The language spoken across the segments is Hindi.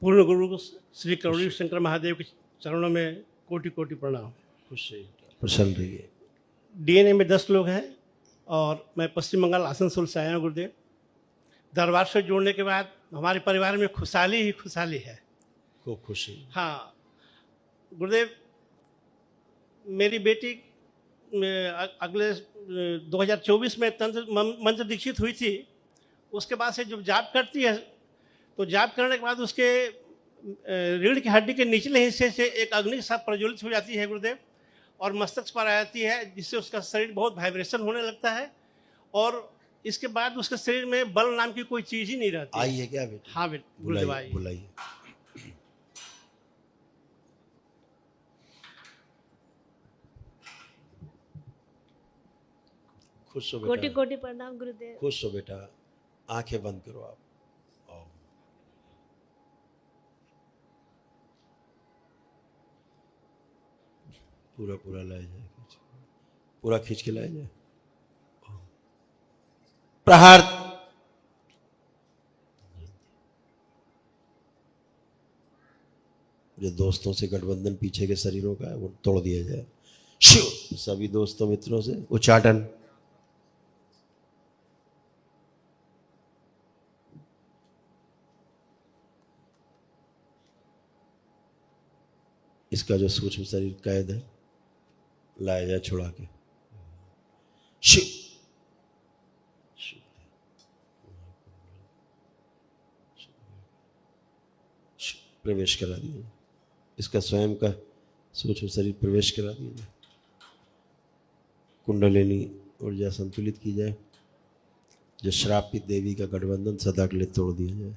पूर्ण गुरु श्री करुणी शंकर महादेव के चरणों में कोटि कोटि प्रणाम। खुश रहिए, प्रसन्न रहिए। डीएनए में 10 लोग हैं और मैं पश्चिम बंगाल आसनसोल से आया हूँ गुरुदेव। दरबार से जुड़ने के बाद हमारे परिवार में खुशहाली ही खुशहाली है। खूब खुशी। हाँ गुरुदेव, मेरी बेटी अगले 2024 में तंत्र मंत्र दीक्षित हुई थी। उसके बाद से जब जाप करती है तो जाप करने के बाद उसके रीढ़ की हड्डी के निचले हिस्से से एक अग्नि सा प्रज्वलित हो जाती है गुरुदेव, और मस्तक पर आ जाती है, जिससे उसका शरीर बहुत वाइब्रेशन होने लगता है और इसके बाद उसके शरीर में बल नाम की कोई चीज ही नहीं रहती। आई है क्या बेटी? हाँ बेटा, गुरुदेव आई। बुलाइए। खुश हो कोटि बेटा, कोटि प्रणाम गुरुदेव। खुश हो बेटा। आंखें बंद करो आप। आओ। पूरा पूरा लाया जाए, पूरा खींच के लाया जाए। प्रहार। जो दोस्तों से गठबंधन पीछे के शरीरों का है वो तोड़ दिया जाए। शिव सभी दोस्तों मित्रों से उच्चाटन। इसका जो सूक्ष्म शरीर कैद है लाया जाए छुड़ा के। शिव प्रवेश करा दिया। इसका स्वयं का सूक्ष्म शरीर प्रवेश करा दिया जाए। कुंडलिनी ऊर्जा संतुलित की जाए। जो श्रापित देवी का गठबंधन सदा के लिए तोड़ दिया जाए।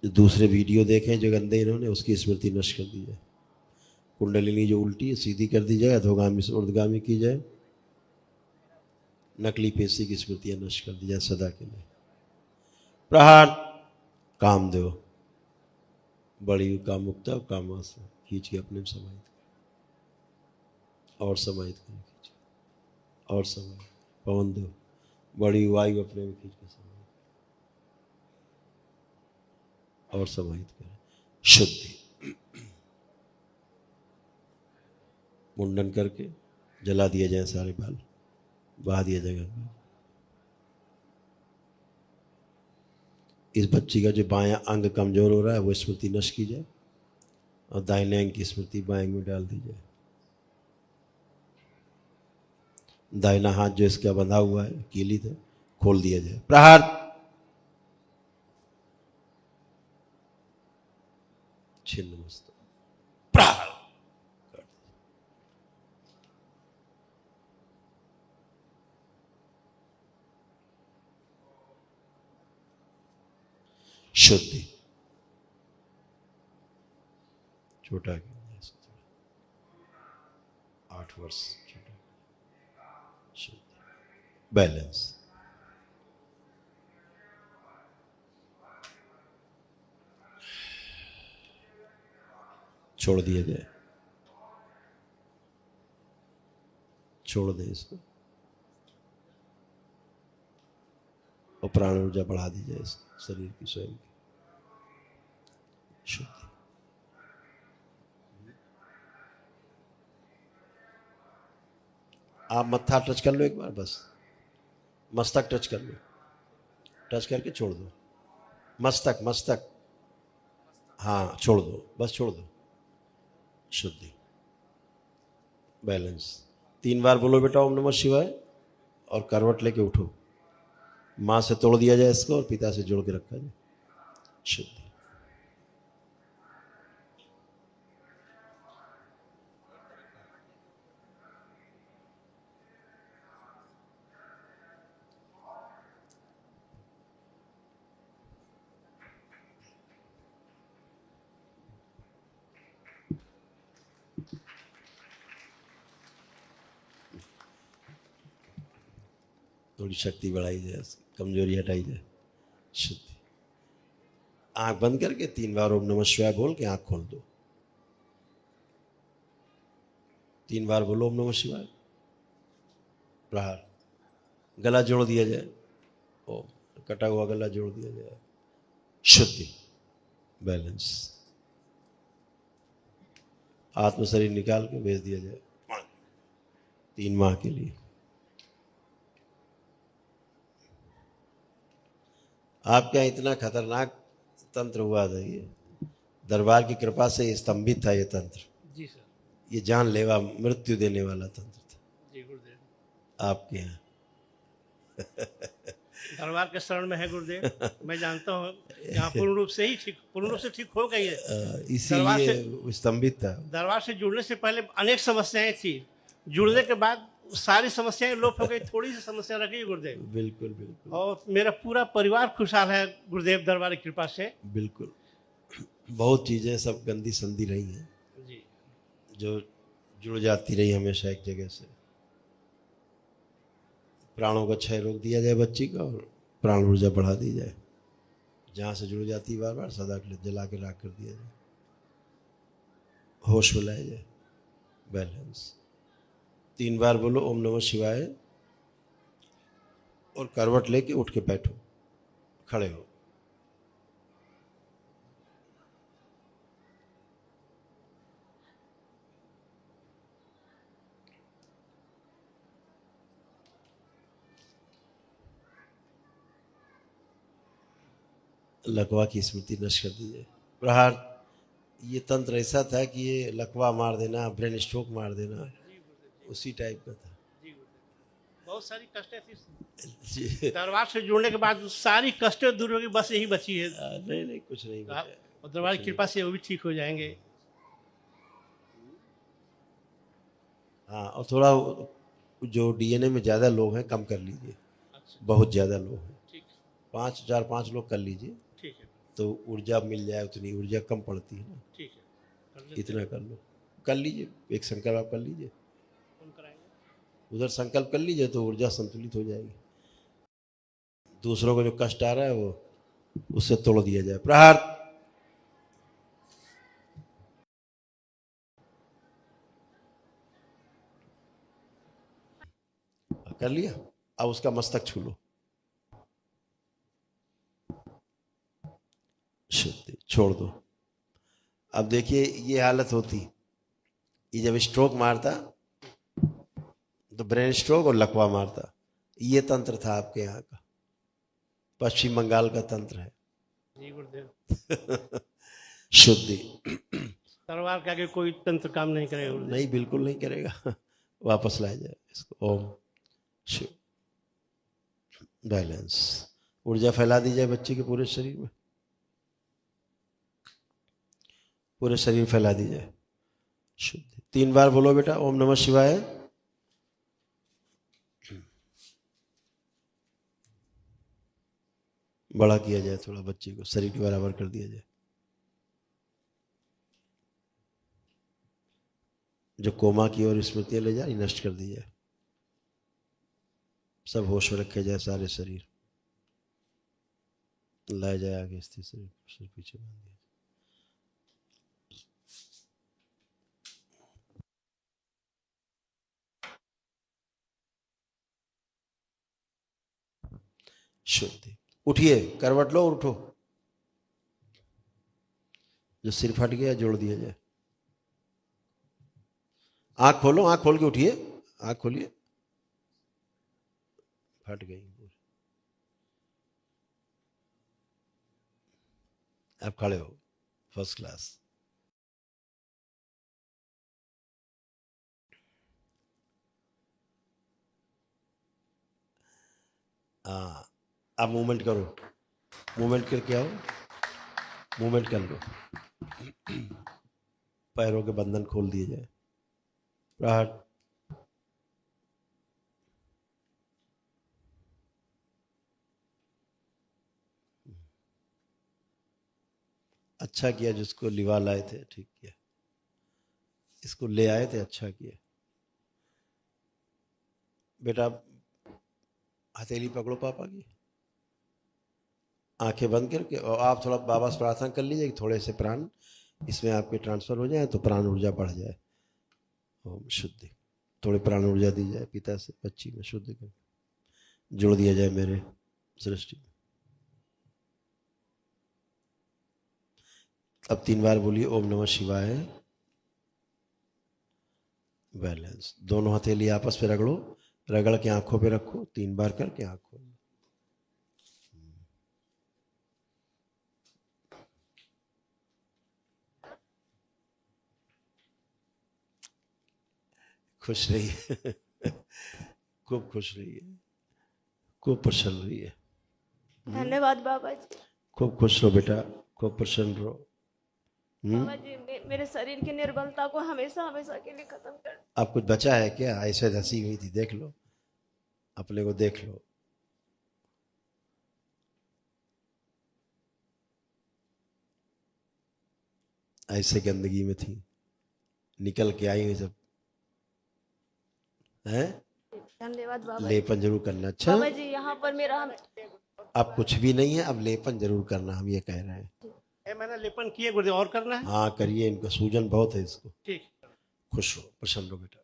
जो दूसरे वीडियो देखें जो गंदे इन्होंने, उसकी स्मृति नष्ट कर दी जाए। कुंडलिनी जो उल्टी है सीधी कर दी जाए, अधोगामी से ऊर्ध्वगामी की जाए। नकली पेशी की स्मृतियां नष्ट कर दी जाए सदा के लिए। प्रहार। कामदेव बड़ी कामुकता और कामवासना खींच के अपने में समाहित और समाहित करें, खींच और समाहित। पवन देव बड़ी वायु अपने में खींच के समाहित और समाहित करें। शुद्धि। मुंडन करके जला दिया जाए सारे बाल, बहा दिया जाएगा। इस बच्ची का जो बायां अंग कमजोर हो रहा है वो स्मृति नष्ट की जाए और दाहिने अंग की स्मृति बाएं अंग में डाल दी जाए। दाहिना हाथ जो इसका बंधा हुआ है कीलित है, खोल दिया जाए। प्रहार। छिन्न मस्तक। प्रहार। शुद्धि। छोटा 8 वर्ष छोटा। शुद्धि। बैलेंस। छोड़ दिया जाए, छोड़ दें इसको और प्राण ऊर्जा बढ़ा दी जाए इस शरीर की स्वयं की। शुद्धि। आप मत्था टच कर लो एक बार, बस मस्तक टच कर लो। टच करके छोड़ दो। मस्तक मस्तक, हाँ छोड़ दो, बस छोड़ दो। शुद्धि। बैलेंस। 3 बार बोलो बेटा ओम नमः शिवाय और करवट लेके उठो। माँ से तोड़ दिया जाए इसको और पिता से जोड़ के रखा जाए। शुद्धि। थोड़ी शक्ति बढ़ाई जाए, कमजोरी हटाई जाए। शुद्धि। आंख बंद करके 3 बार ओम नमः शिवाय बोल के आंख खोल दो। 3 बार बोलो ओम नमः शिवाय। प्रहार। गला जोड़ दिया जाए। ओम। कटा हुआ गला जोड़ दिया जाए। शुद्धि, बैलेंस। आत्म शरीर निकाल के भेज दिया जाए 3 माह के लिए। आपके यहाँ इतना खतरनाक तंत्र हुआ था, ये दरबार की कृपा से स्तंभित था ये तंत्र। जी सर। ये जानलेवा मृत्यु देने वाला तंत्र था जी गुरुदेव। आपके यहाँ। दरबार के शरण में है गुरुदेव, मैं जानता हूँ यहाँ पूर्ण रूप से ठीक हो गई है। दरबार इसीलिए स्तंभित था। दरबार से जुड़ने से पहले अनेक समस्याएं थी, जुड़ने के बाद सारी समस्याएं लोप हो गई, थोड़ी सी समस्या रह गई गुरुदेव। बिल्कुल बिल्कुल। और मेरा पूरा परिवार खुशहाल है गुरुदेव दरबार की कृपा से। बिल्कुल। बहुत चीज़ें सब गंदी संदी रही हैं जी, जो जुड़ जाती रही हमेशा एक जगह से। प्राणों का क्षय रोक दिया जाए बच्ची का और प्राण ऊर्जा बढ़ा दी जाए। जहाँ से जुड़ जाती है बार बार सदा के लिए जला के राख कर दिया जाए, होश में लाया जाए, बैलेंस। 3 बार बोलो ओम नमः शिवाय और करवट लेके उठ के बैठो, खड़े हो। लकवा की स्मृति नष्ट कर दीजिए। प्रहार, ये तंत्र ऐसा था कि ये लकवा मार देना, ब्रेन स्ट्रोक मार देना, उसी टाइप का था। जी गुरुदेव। बहुत सारी कष्टें थी जी। दरबार से जुड़ने के बाद, सारी कष्टें दूर होगी, बस यही बची है। नहीं नहीं, कुछ नहीं बचा। और दरबार की कृपा से वो भी ठीक हो जाएंगे। हाँ, और थोड़ा जो डीएनए में ज़्यादा लोग हैं कम कर लीजिए। अच्छा, बहुत ज़्यादा लोग हैं, ठीक 5 लोग कर लीजिए, ठीक है तो ऊर्जा मिल जाए। उतनी ऊर्जा कम पड़ती है ना, ठीक है, कर लेते इतना कर लो, कर लीजिए। एक संकल्प आप कर लीजिए, फोन कराएंगे। उधर संकल्प कर लीजिए तो ऊर्जा संतुलित हो जाएगी। दूसरों को जो कष्ट आ रहा है वो उससे तोड़ दिया जाए। प्रहार। कर लिया, अब उसका मस्तक छू लो, शुद्धि, छोड़ दो। अब देखिए ये हालत होती, ये जब स्ट्रोक मारता तो ब्रेन स्ट्रोक और लकवा मारता। ये तंत्र था आपके यहाँ का, पश्चिम बंगाल का तंत्र है। जी गुरुदेव। शुद्धि। दरबार के आगे कोई तंत्र काम नहीं करेगा गुरुदेव। नहीं, बिल्कुल नहीं करेगा। वापस लाया जाए इसको। ओम शिव, बैलेंस। ऊर्जा फैला दी जाए बच्चे के पूरे शरीर में, पूरे शरीर फैला दी जाए। शुद्धि। 3 बार बोलो बेटा ओम नमः शिवाय। बड़ा किया जाए थोड़ा बच्चे को, शरीर के बराबर कर दिया जाए। जो कोमा की ओर स्मृतियां ले जाए नष्ट कर दी जाए। सब होश में रखे जाए, सारे शरीर लाया जाए आगे, स्थिर शरीर सिर पीछे बांध दिया। शुद्धि। उठिए, करवट लो और उठो। जो सिर फट गया जोड़ दिया जाए। आंख खोलो, आंख खोल के उठिए, आंख खोलिए। फट गई, आप खड़े हो, फर्स्ट क्लास। हाँ, आप मूवमेंट करो, मूवमेंट करके आओ, मूवमेंट कर लो। पैरों के बंधन खोल दिए जाए। प्रहार। अच्छा किया जिसको लिवा लाए थे, ठीक किया। इसको ले आए थे, अच्छा किया। बेटा हथेली पकड़ो पापा की, आंखें बंद करके, और आप थोड़ा बाबा से प्रार्थना कर लीजिए कि थोड़े से प्राण इसमें आपके ट्रांसफर हो जाए तो प्राण ऊर्जा बढ़ जाए। ओम शुद्धि। थोड़ी प्राण ऊर्जा दी जाए पिता से बच्ची में, शुद्ध कर जोड़ दिया जाए मेरे सृष्टि में। अब 3 बार बोलिए ओम नमः शिवाय। बैलेंस। दोनों हथेली आपस में रगड़ो, रगड़ के आंखों पे रखो, 3 बार करके आंख खोलो। खुश रहिए खूब खुश रहिए, खूब प्रसन्न रहिए, धन्यवाद बाबा जी। खूब खुश रहो बेटा, खूब प्रसन्न रहो। बाबा जी मेरे शरीर की निर्बलता को हमेशा हमेशा के लिए खत्म कर। अब कुछ बचा है क्या? ऐसे हंसी हुई थी, देख लो अपने को, देख लो। ऐसे गंदगी में थी, निकल के आई हुई जब है। धन्यवाद बाबा जी। लेपन जरूर करना। अच्छा बाबा जी यहाँ पर मेरा अब कुछ भी नहीं है, अब लेपन जरूर करना, हम ये कह रहे हैं। मैंने लेपन किए गुरुदेव, और करना है? हाँ करिए, इनको सूजन बहुत है इसको। ठीक। खुश रहो, प्रसन्न रहो बेटा।